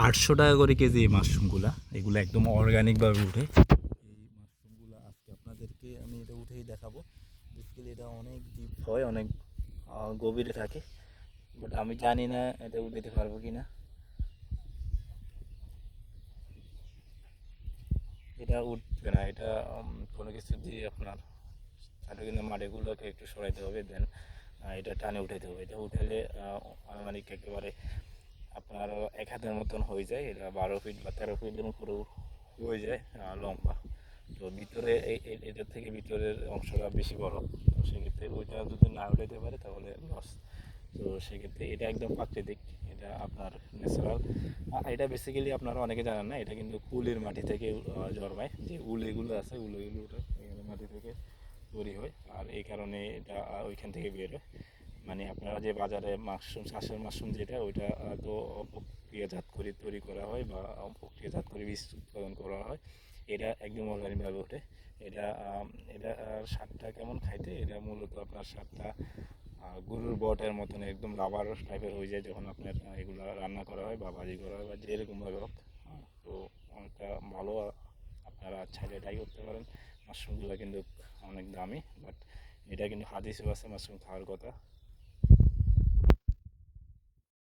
800 টাকা করে কেজি এই মাশরুমগুলা। এগুলো একদম অর্গানিকভাবে উঠে। এই মাশরুমগুলো আজকে আপনাদেরকে আমি এটা উঠেই দেখাবো। বেসিক্যালি এটা অনেক ডিপ হয়, অনেক গভীরে থাকে, বাট আমি জানি না এটা উঠাতে পারবো কি না। এটা উঠবে না, এটা কোনো কিছু দিয়ে আপনার ছোটো কিন্তু মাটিগুলোকে একটু সরাইতে হবে, দেন এটা টানে উঠাইতে হবে। এটা উঠালে আনুমানিক একেবারে আপনার 1 হাতের মতন হয়ে যায়। এটা 12 ফিট বা 13 ফিটের উপরেও হয়ে যায় লম্বা। তো ভিতরে এটার থেকে ভিতরের অংশটা বেশি বড়। তো সেক্ষেত্রে ওইটা যদি না উঠাইতে পারে তাহলে লস। তো সেক্ষেত্রে এটা একদম প্রাকৃতিক, এটা আপনার ন্যাচারাল। এটা বেসিক্যালি আপনারা অনেকে জানেন না, এটা কিন্তু কুলের মাটি থেকে জন্মায়। যে উলেগুলো আছে, উলেগুলো এখানে মাটি থেকে তৈরি হয়, আর এই কারণে এটা ওইখান থেকে বের হয়। মানে আপনারা যে বাজারে মাশরুম, চাষের মাশরুম যেটা, ওইটা তো প্রক্রিয়াজাত করে তৈরি করা হয় বা প্রক্রিয়াজাত করে বীজ উৎপাদন করা হয়। এটা একদম অর্গানিকভাবে ওঠে। এটা এটা স্বাদটা কেমন খাইতে, এটা মূলত আপনার স্বাদটা গরুর বটের মতন একদম রাবার টাইপের হয়ে যায় যখন আপনার এগুলো রান্না করা হয় বা ভাজি করা হয় বা যেরকমভাবে হোক। তো অনেকটা ভালো, আপনারা চাইলে ট্রাই করতে পারেন। মাশরুমগুলো কিন্তু অনেক দামি, বাট এটা কিন্তু হাদিসও আছে মাশরুম খাওয়ার কথা।